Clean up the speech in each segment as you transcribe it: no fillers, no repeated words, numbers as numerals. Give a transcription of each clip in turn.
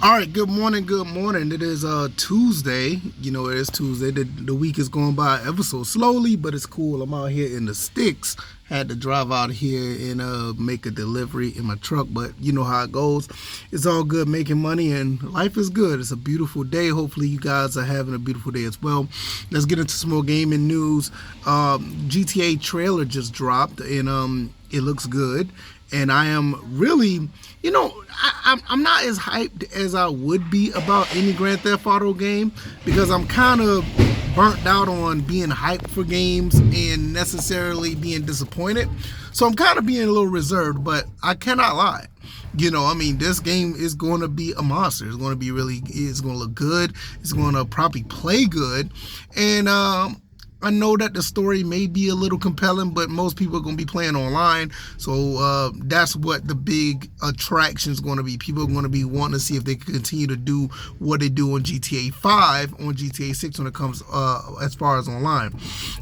All right, good morning, good morning. It is Tuesday. You know, it is Tuesday. The week is going by ever so slowly, but it's cool. I'm out here in the sticks. Had to drive out here and make a delivery in my truck, but you know how it goes. It's all good, making money, and life is good. It's a beautiful day. Hopefully, you guys are having a beautiful day as well. Let's get into some more gaming news. GTA trailer just dropped, and it looks good. And I am really, I'm not as hyped as I would be about any Grand Theft Auto game because I'm kind of burnt out on being hyped for games and necessarily being disappointed. So I'm kind of being a little reserved, but I cannot lie. This game is going to be a monster. It's going to look good. It's going to probably play good. And, I know that the story may be a little compelling, but most people are going to be playing online. So that's what the big attraction is going to be. People are going to be wanting to see if they can continue to do what they do on GTA 5, on GTA 6 when it comes as far as online.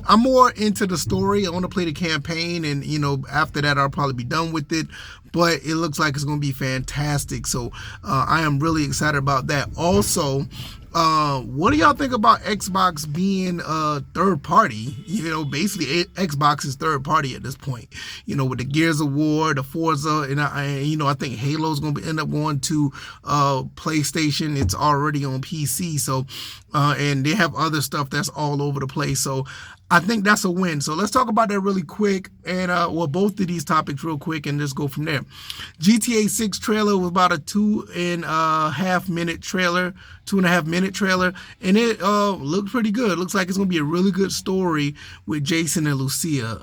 I'm more into the story. I want to play the campaign, and, after that, I'll probably be done with it. But it looks like it's going to be fantastic. So I am really excited about that. Also, what do y'all think about Xbox being third party? Basically Xbox is third party at this point. With the Gears of War, the Forza, and I think Halo's going to end up going to PlayStation. It's already on PC. So and they have other stuff that's all over the place. So I think that's a win. So let's talk about that really quick, and both of these topics real quick, and just go from there. GTA 6 trailer was about a 2.5 minute trailer, and it looked pretty good. It looks like it's gonna be a really good story with Jason and Lucia.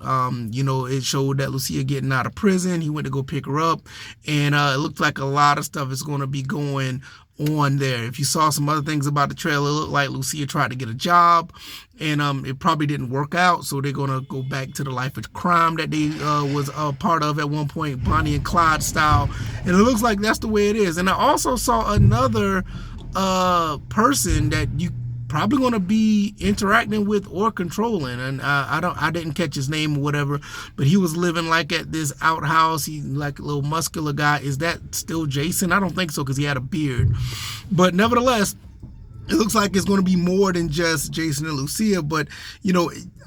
It showed that Lucia getting out of prison. He went to go pick her up, and it looked like a lot of stuff is gonna be going on there. If you saw some other things about the trailer, it looked like Lucia tried to get a job, and it probably didn't work out, so they're gonna go back to the life of crime that they was a part of at one point, Bonnie and Clyde style, and it looks like that's the way it is. And I also saw another person that you probably going to be interacting with or controlling, and I didn't catch his name or whatever, but he was living like at this outhouse. He like a little muscular guy. Is that still Jason? I don't think so, because he had a beard, but nevertheless, it looks like it's going to be more than just Jason and Lucia. But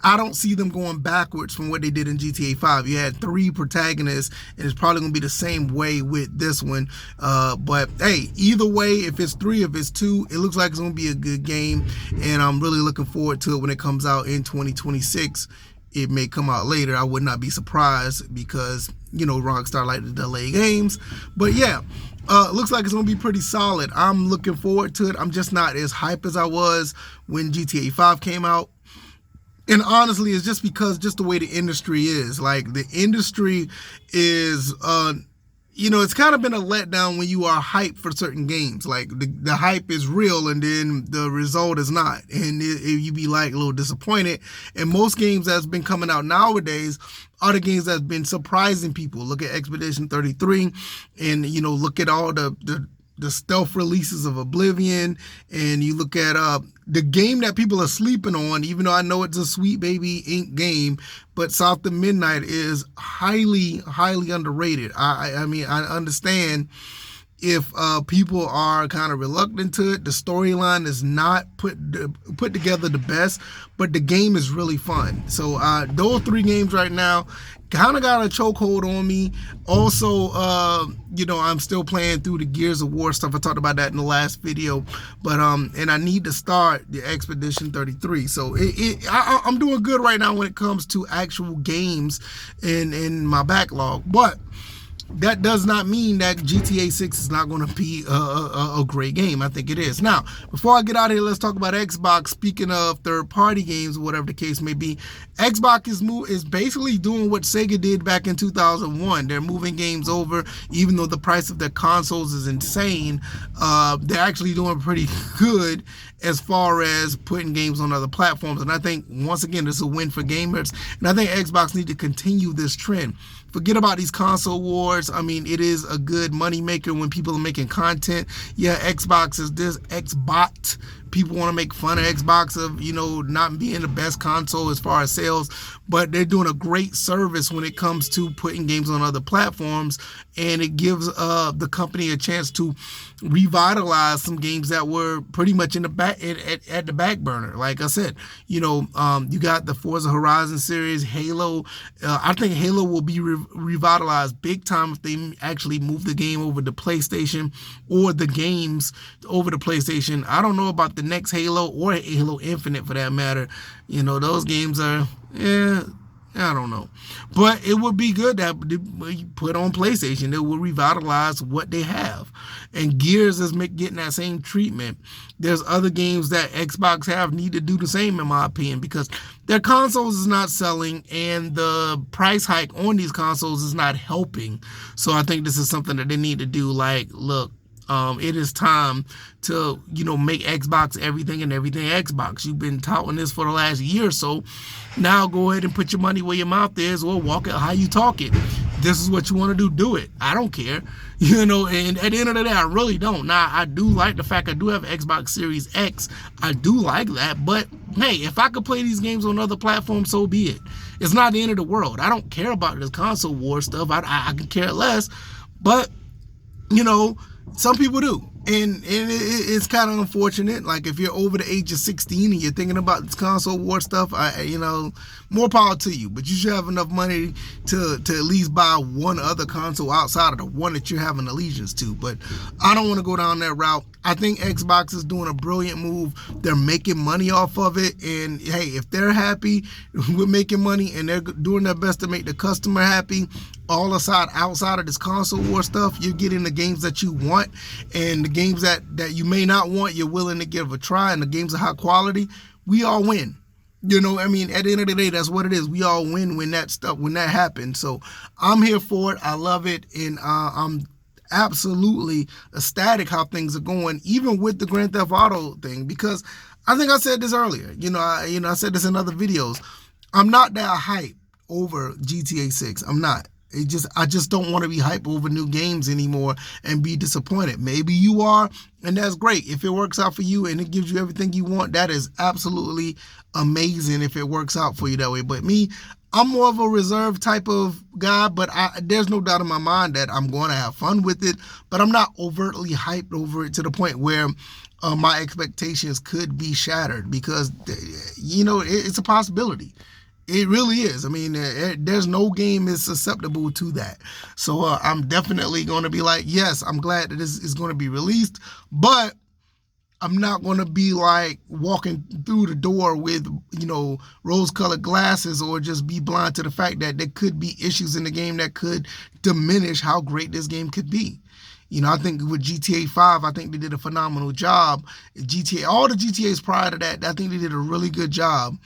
I don't see them going backwards from what they did in GTA 5. You had 3 protagonists, and it's probably going to be the same way with this one. But hey, either way, if it's 3, if it's 2, it looks like it's going to be a good game, and I'm really looking forward to it when it comes out in 2026. It may come out later. I would not be surprised because, Rockstar like to delay games. But yeah, looks like it's going to be pretty solid. I'm looking forward to it. I'm just not as hype as I was when GTA 5 came out. And honestly, it's just because just the way the industry is. Like, the industry is, it's kind of been a letdown when you are hyped for certain games. Like, the hype is real, and then the result is not. And you be like a little disappointed. And most games that's been coming out nowadays are the games that's been surprising people. Look at Expedition 33, and, look at all the stealth releases of Oblivion, and you look at the game that people are sleeping on, even though I know it's a Sweet Baby Inc. game, but South of Midnight is highly, highly underrated. I mean, I understand if people are kind of reluctant to it. The storyline is not put together the best, but the game is really fun. So those 3 games right now kind of got a chokehold on me. Also, I'm still playing through the Gears of War stuff. I talked about that in the last video, but and I need to start the Expedition 33. So I'm doing good right now when it comes to actual games in my backlog, but that does not mean that GTA 6 is not going to be a great game. I think it is. Now, before I get out of here, let's talk about Xbox. Speaking of third-party games, whatever the case may be, Xbox is basically doing what Sega did back in 2001. They're moving games over, even though the price of their consoles is insane. They're actually doing pretty good as far as putting games on other platforms. And I think, once again, this is a win for gamers. And I think Xbox needs to continue this trend. Forget about these console wars. I mean, it is a good money maker when people are making content. Yeah, Xbox is this Xbot. People want to make fun of Xbox of, not being the best console as far as sales, but they're doing a great service when it comes to putting games on other platforms and it gives the company a chance to revitalize some games that were pretty much in the back at the back burner. Like I said, you got the Forza Horizon series, Halo. I think Halo will be revitalized big time if they actually move the game over to PlayStation, or the games over to PlayStation. I don't know about the next Halo or Halo Infinite for that matter. Those games are, I don't know. But it would be good that you put on PlayStation. It will revitalize what they have. And Gears is getting that same treatment. There's other games that Xbox have need to do the same, in my opinion, because their consoles is not selling and the price hike on these consoles is not helping. So I think this is something that they need to do. Like, look, it is time to, make Xbox everything and everything Xbox. You've been touting this for the last year or so. Now go ahead and put your money where your mouth is, or walk it how you talk it. This is what you want to do it. I don't care. And at the end of the day, I really don't. Now, I do like the fact I do have Xbox Series X. I do like that. But, hey, if I could play these games on other platforms, so be it. It's not the end of the world. I don't care about this console war stuff. I could care less. But, some people do. And it's kind of unfortunate. Like, if you're over the age of 16 and you're thinking about this console war stuff, more power to you. But you should have enough money to at least buy one other console outside of the one that you're having allegiance to. But I don't want to go down that route. I think Xbox is doing a brilliant move. They're making money off of it. And, hey, if they're happy with making money and they're doing their best to make the customer happy, outside of this console war stuff, you're getting the games that you want, and the games that you may not want, you're willing to give a try, and the games of high quality, we all win. At the end of the day, that's what it is. We all win when that happens. So I'm here for it. I love it. And I'm absolutely ecstatic how things are going, even with the Grand Theft Auto thing, because I think I said this earlier. I said this in other videos. I'm not that hyped over GTA 6. I'm not. I just don't want to be hyped over new games anymore and be disappointed. Maybe you are, and that's great. If it works out for you and it gives you everything you want, that is absolutely amazing if it works out for you that way. But me, I'm more of a reserved type of guy, but there's no doubt in my mind that I'm going to have fun with it, but I'm not overtly hyped over it to the point where my expectations could be shattered, because, it's a possibility. It really is. There's no game is susceptible to that. So I'm definitely going to be like, yes, I'm glad that this is going to be released, but I'm not going to be like walking through the door with, rose-colored glasses, or just be blind to the fact that there could be issues in the game that could diminish how great this game could be. I think with GTA 5, I think they did a phenomenal job. All the GTAs prior to that, I think they did a really good job.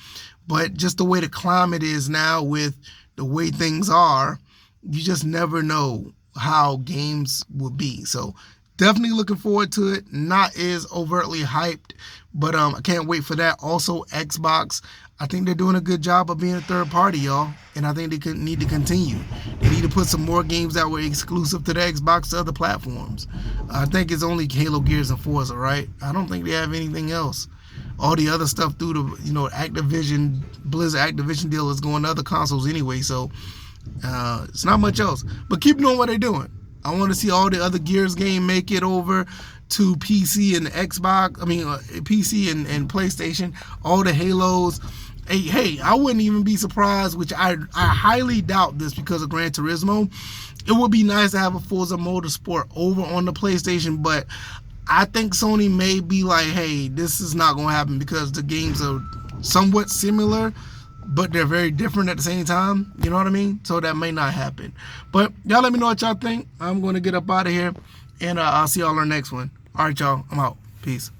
But just the way the climate is now, with the way things are, you just never know how games will be. So definitely looking forward to it. Not as overtly hyped, but I can't wait for that. Also, Xbox, I think they're doing a good job of being a third party, y'all. And I think they need to continue. They need to put some more games that were exclusive to the Xbox to other platforms. I think it's only Halo, Gears, and Forza, right? I don't think they have anything else. All the other stuff through the, Blizzard Activision deal is going to other consoles anyway. So it's not much else. But keep doing what they're doing. I want to see all the other Gears game make it over to PC and Xbox. PC and PlayStation. All the Halos. Hey, I wouldn't even be surprised, which I highly doubt this because of Gran Turismo. It would be nice to have a Forza Motorsport over on the PlayStation, but I think Sony may be like, hey, this is not going to happen because the games are somewhat similar, but they're very different at the same time. You know what I mean? So that may not happen. But y'all let me know what y'all think. I'm going to get up out of here, and I'll see y'all on the next one. All right, y'all. I'm out. Peace.